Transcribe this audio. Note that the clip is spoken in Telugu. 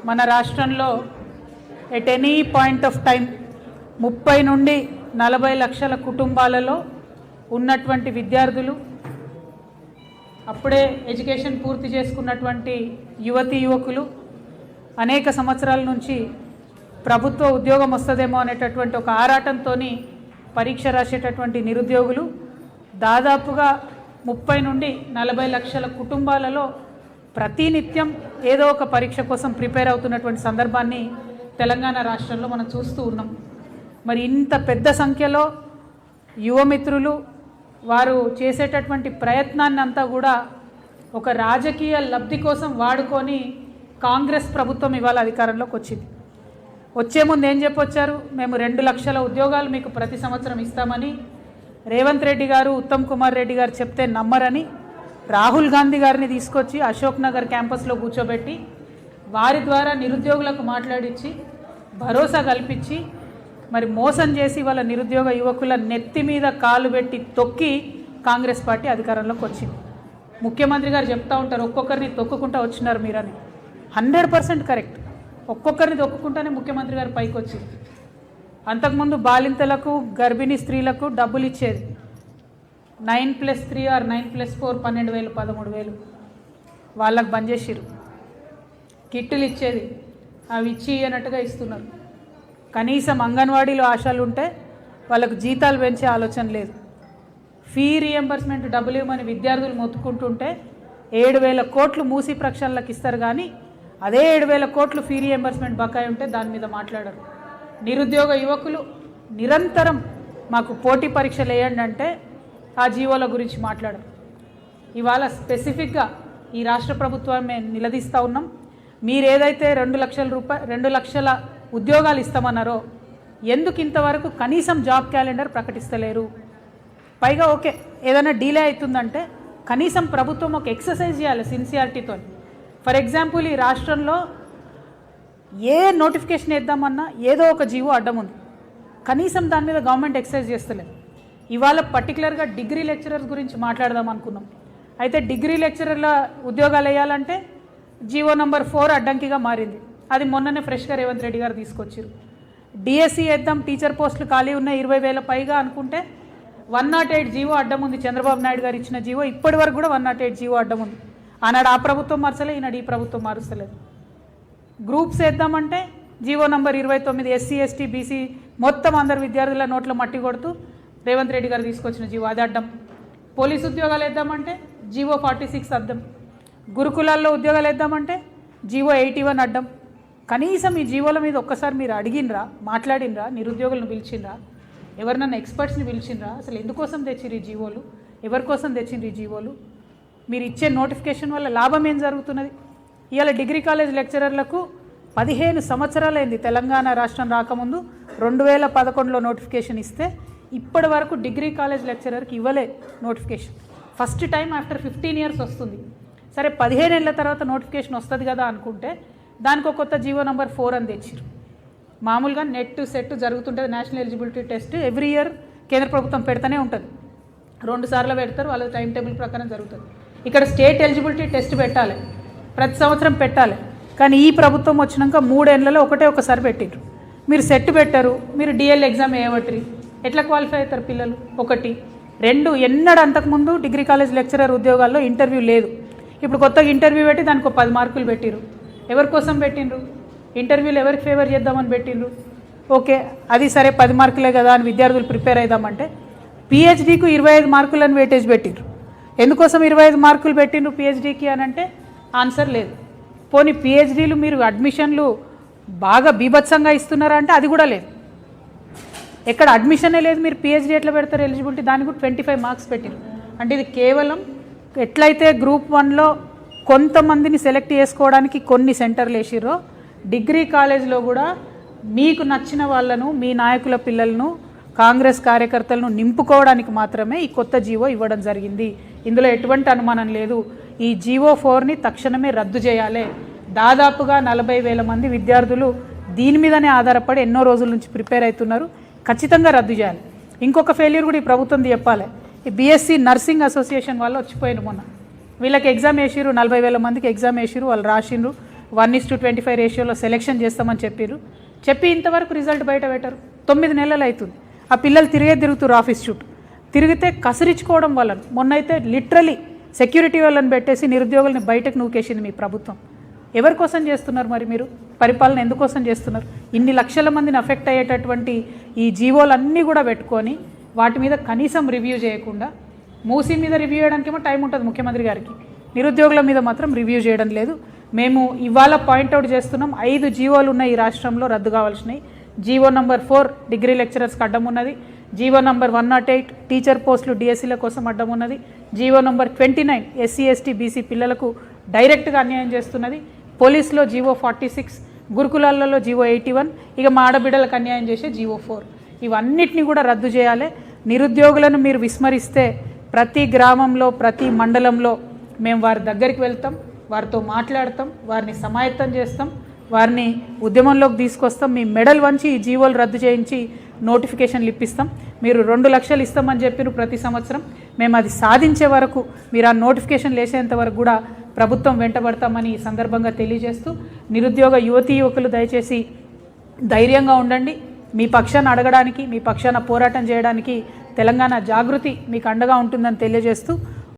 మన రాష్ట్రంలో at any point of time 30 నుండి 40 లక్షల కుటుంబాలలో ఉన్నటువంటి విద్యార్థులు, అప్పుడే ఎడ్యుకేషన్ పూర్తి చేసుకున్నటువంటి యువతీ యువకులు, అనేక సంవత్సరాల నుంచి ప్రభుత్వ ఉద్యోగం వస్తుందేమో అనేటటువంటి ఒక ఆరాటంతో పరీక్ష రాసేటటువంటి నిరుద్యోగులు దాదాపుగా 30 నుండి 40 లక్షల కుటుంబాలలో ప్రతినిత్యం ఏదో ఒక పరీక్ష కోసం ప్రిపేర్ అవుతున్నటువంటి సందర్భాన్ని తెలంగాణ రాష్ట్రంలో మనం చూస్తూ ఉన్నాం. మరి ఇంత పెద్ద సంఖ్యలో యువమిత్రులు వారు చేసేటటువంటి ప్రయత్నాన్ని అంతా కూడా ఒక రాజకీయ లబ్ధి కోసం వాడుకొని కాంగ్రెస్ ప్రభుత్వం ఇవాళ అధికారంలోకి వచ్చింది. వచ్చే ముందు ఏం చెప్పొచ్చారు? మేము 2 లక్షల ఉద్యోగాలు మీకు ప్రతి సంవత్సరం ఇస్తామని రేవంత్ రెడ్డి గారు, ఉత్తమ్ కుమార్ రెడ్డి గారు చెప్తే నమ్మరని రాహుల్ గాంధీ గారిని తీసుకొచ్చి అశోక్ నగర్ క్యాంపస్లో కూర్చోబెట్టి వారి ద్వారా నిరుద్యోగులకు మాట్లాడించి భరోసా కల్పించి మరి మోసం చేసి వాళ్ళ నిరుద్యోగ యువకుల నెత్తి మీద కాలు పెట్టి తొక్కి కాంగ్రెస్ పార్టీ అధికారంలోకి వచ్చింది. ముఖ్యమంత్రి గారు చెప్తా ఉంటారు, ఒక్కొక్కరిని తొక్కుకుంటా వచ్చినారు మీరని. 100% కరెక్ట్. ఒక్కొక్కరిని తొక్కుకుంటానే ముఖ్యమంత్రి గారు పైకి వచ్చింది. అంతకుముందు బాలింతలకు, గర్భిణీ స్త్రీలకు డబ్బులు ఇచ్చేది 9+3 ఆర్ 9+4 12,000 13,000 వాళ్ళకు బంద్ చేసిరు. కిట్టులు ఇచ్చేది అవి ఇచ్చి అన్నట్టుగా ఇస్తున్నారు. కనీసం అంగన్వాడీలో ఆశలు ఉంటే వాళ్ళకు జీతాలు పెంచే ఆలోచన లేదు. ఫీ రీఎంబర్స్మెంట్ డబ్బులు ఇవ్వమని విద్యార్థులు మొత్తుకుంటుంటే 7,000 కోట్లు మూసి ప్రక్షాళనలకు ఇస్తారు, కానీ అదే 7,000 కోట్లు ఫీ రీఎంబర్స్మెంట్ బకాయి ఉంటే దాని మీద మాట్లాడరు. నిరుద్యోగ యువకులు నిరంతరం మాకు పోటీ పరీక్షలు వేయండి అంటే ఆ జీవోల గురించి మాట్లాడరు. ఇవాళ స్పెసిఫిక్గా ఈ రాష్ట్ర ప్రభుత్వమే నిలదీస్తూ ఉన్నాం. మీరు ఏదైతే 2 లక్షల ఉద్యోగాలు ఇస్తామన్నారో ఎందుకు ఇంతవరకు కనీసం జాబ్ క్యాలెండర్ ప్రకటిస్తలేరు? పైగా ఓకే ఏదైనా డీలే అవుతుందంటే కనీసం ప్రభుత్వం ఒక ఎక్సర్సైజ్ చేయాలి సిన్సియారిటీతో. ఫర్ ఎగ్జాంపుల్ ఈ రాష్ట్రంలో ఏ నోటిఫికేషన్ వేద్దామన్నా ఏదో ఒక జీవో అడ్డం ఉంది. కనీసం దాని మీద గవర్నమెంట్ ఎక్సర్సైజ్ చేస్తలేదు. ఇవాళ పర్టికులర్గా డిగ్రీ లెక్చరర్స్ గురించి మాట్లాడదాం అనుకున్నాం. అయితే డిగ్రీ లెక్చరర్ల ఉద్యోగాలు వేయాలంటే జీవో నంబర్ 4 అడ్డంకిగా మారింది. అది మొన్ననే ఫ్రెష్గా రేవంత్ రెడ్డి గారు తీసుకొచ్చారు. డిఎస్సి వేద్దాం, టీచర్ పోస్టులు ఖాళీ ఉన్నాయి 20,000 పైగా అనుకుంటే 108 జీవో అడ్డం ఉంది. చంద్రబాబు నాయుడు గారు ఇచ్చిన జీవో ఇప్పటి వరకు కూడా 108 జీవో అడ్డం ఉంది. ఆనాడు ఆ ప్రభుత్వం మార్చలే, ఈనాడు ఈ ప్రభుత్వం మారుస్తలేదు. గ్రూప్స్ వేద్దామంటే GO number 29 SC ST BC మొత్తం అందరు విద్యార్థుల నోట్లో మట్టి కొడుతూ రేవంత్ రెడ్డి గారు తీసుకొచ్చిన జీవో అది అడ్డం. పోలీసు ఉద్యోగాలు వేద్దామంటే జీవో 46 అడ్డం. గురుకులాల్లో ఉద్యోగాలు వేద్దామంటే జీవో 81 అడ్డం. కనీసం ఈ జీవోల మీద ఒక్కసారి మీరు అడిగినరా, మాట్లాడినరా, నిరుద్యోగులను పిలిచినరా, ఎవరినన్నా ఎక్స్పర్ట్స్ని పిలిచినరా? అసలు ఎందుకోసం తెచ్చిరు ఈ జీవోలు? ఎవరి కోసం తెచ్చిండ్రు ఈ జీవోలు? మీరు ఇచ్చే నోటిఫికేషన్ వల్ల లాభం ఏం జరుగుతున్నది? ఇవాళ డిగ్రీ కాలేజ్ లెక్చరర్లకు 15 సంవత్సరాలైంది తెలంగాణ రాష్ట్రం రాకముందు 2011లో నోటిఫికేషన్ ఇస్తే ఇప్పటి వరకు డిగ్రీ కాలేజ్ లెక్చరర్కి ఇవ్వలే notification. First time after 15 years వస్తుంది. సరే 15 ఏళ్ళ తర్వాత నోటిఫికేషన్ వస్తుంది కదా అనుకుంటే దానికి ఒక కొత్త జీవో నంబర్ 4 అని తెచ్చిరు. మామూలుగా నెట్ సెట్ జరుగుతుంటుంది, national eligibility test every year కేంద్ర ప్రభుత్వం పెడతానే ఉంటుంది. 2 సార్లు పెడతారు, వాళ్ళ టైం టేబుల్ ప్రకారం జరుగుతుంది. ఇక్కడ స్టేట్ ఎలిజిబిలిటీ టెస్ట్ పెట్టాలి, ప్రతి సంవత్సరం పెట్టాలి. కానీ ఈ ప్రభుత్వం వచ్చినాక 3 ఏళ్లలో ఒకసారి పెట్టిండ్రు. మీరు సెట్ పెట్టారు, మీరు డిఎల్ ఎగ్జామ్ వేయబట్టి ఎట్లా క్వాలిఫై అవుతారు పిల్లలు? 1 2 ఎన్నడూ అంతకుముందు డిగ్రీ కాలేజ్ లెక్చరర్ ఉద్యోగాల్లో ఇంటర్వ్యూ లేదు. ఇప్పుడు కొత్తగా ఇంటర్వ్యూ పెట్టి దానికి 10 మార్కులు పెట్టిరు. ఎవరి కోసం పెట్టిండ్రు? ఇంటర్వ్యూలు ఎవరికి ఫేవర్ చేద్దామని పెట్టిండ్రు. ఓకే అది సరే 10 మార్కులే కదా అని విద్యార్థులు ప్రిపేర్ అవుదామంటే పిహెచ్డీకు 25 మార్కులను వెయిటేజ్ పెట్టిండ్రు. ఎందుకోసం 25 మార్కులు పెట్టిండ్రు పిహెచ్డీకి అని అంటే ఆన్సర్ లేదు. పోనీ పిహెచ్డీలు మీరు అడ్మిషన్లు బాగా బీభత్సంగా ఇస్తున్నారా అంటే అది కూడా లేదు. ఎక్కడ అడ్మిషనే లేదు, మీరు పిహెచ్డీ ఎట్లా పెడతారు ఎలిజిబిలిటీ? దానికి కూడా 25 మార్క్స్ పెట్టిరు. అంటే ఇది కేవలం ఎట్లయితే గ్రూప్ 1లో కొంతమందిని సెలెక్ట్ చేసుకోవడానికి కొన్ని సెంటర్లు వేసిర్రో డిగ్రీ కాలేజ్లో కూడా మీకు నచ్చిన వాళ్ళను, మీ నాయకుల పిల్లలను, కాంగ్రెస్ కార్యకర్తలను నింపుకోవడానికి మాత్రమే ఈ కొత్త జీవో ఇవ్వడం జరిగింది. ఇందులో ఎటువంటి అనుమానం లేదు. ఈ జీవో 4ని తక్షణమే రద్దు చేయాలి. దాదాపుగా 40,000 మంది విద్యార్థులు దీని మీదనే ఆధారపడి ఎన్నో రోజుల నుంచి ప్రిపేర్ అవుతున్నారు. ఖచ్చితంగా రద్దు చేయాలి. ఇంకొక ఫెయిల్యూర్ కూడా ఈ ప్రభుత్వం చెప్పాలి. ఈ బీఎస్సీ నర్సింగ్ అసోసియేషన్ వాళ్ళు వచ్చిపోయిన మొన్న వీళ్ళకి ఎగ్జామ్ వేసిరు, 40,000 మందికి ఎగ్జామ్ వేసిరు, వాళ్ళు రాసిండ్రు. 1:25 రేషియోలో సెలెక్షన్ చేస్తామని చెప్పి ఇంతవరకు రిజల్ట్ బయట పెట్టరు. 9 నెలలు అవుతుంది. ఆ పిల్లలు తిరుగుతారు ఆఫీస్ చుట్టూ. తిరిగితే కసిరించుకోవడం వలన మొన్నైతే లిటరలీ సెక్యూరిటీ వాళ్ళని పెట్టేసి నిరుద్యోగుల్ని బయటకు నూకేసింది మీ ప్రభుత్వం. ఎవరి కోసం చేస్తున్నారు మరి మీరు పరిపాలన? ఎందుకోసం చేస్తున్నారు? ఇన్ని లక్షల మందిని అఫెక్ట్ అయ్యేటటువంటి ఈ జీవోలన్నీ కూడా పెట్టుకొని వాటి మీద కనీసం రివ్యూ చేయకుండా, మూసీ మీద రివ్యూ చేయడానికేమో టైం ఉంటుంది ముఖ్యమంత్రి గారికి, నిరుద్యోగుల మీద మాత్రం రివ్యూ చేయడం లేదు. మేము ఇవాళ పాయింట్అవుట్ చేస్తున్నాం, 5 జీవోలు ఉన్నాయి ఈ రాష్ట్రంలో రద్దు కావాల్సినవి. జీవో నంబర్ 4 డిగ్రీ లెక్చరర్స్కి అడ్డం ఉన్నది. జీవో నంబర్ 108 టీచర్ పోస్టులు డిఎస్సీల కోసం అడ్డం ఉన్నది. GO number 29 SC ST BC పిల్లలకు డైరెక్ట్గా అన్యాయం చేస్తున్నది. పోలీసులో జీవో 46, గురుకులాలలో జీవో 81, ఇక మా ఆడబిడ్డలకు అన్యాయం చేసే జీవో 4. ఇవన్నిటిని కూడా రద్దు చేయాలి. నిరుద్యోగులను మీరు విస్మరిస్తే ప్రతి గ్రామంలో ప్రతి మండలంలో మేము వారి దగ్గరికి వెళ్తాం, వారితో మాట్లాడతాం, వారిని సమాయత్తం చేస్తాం, వారిని ఉద్యమంలోకి తీసుకొస్తాం. మీ మెడల్ వంచి ఈ జీవోలు రద్దు చేయించి నోటిఫికేషన్లు ఇప్పిస్తాం. మీరు 2 లక్షలు ఇస్తామని చెప్పిన ప్రతి సంవత్సరం మేము అది సాధించే వరకు, మీరు ఆ నోటిఫికేషన్లు వేసేంత వరకు కూడా ప్రభుత్వం వెంటబడతామని ఈ సందర్భంగా తెలియజేస్తూ, నిరుద్యోగ యువతీ యువకులు దయచేసి ధైర్యంగా ఉండండి. మీ పక్షాన్ని అడగడానికి, మీ పక్షాన పోరాటం చేయడానికి తెలంగాణ జాగృతి మీకు అండగా ఉంటుందని తెలియజేస్తూ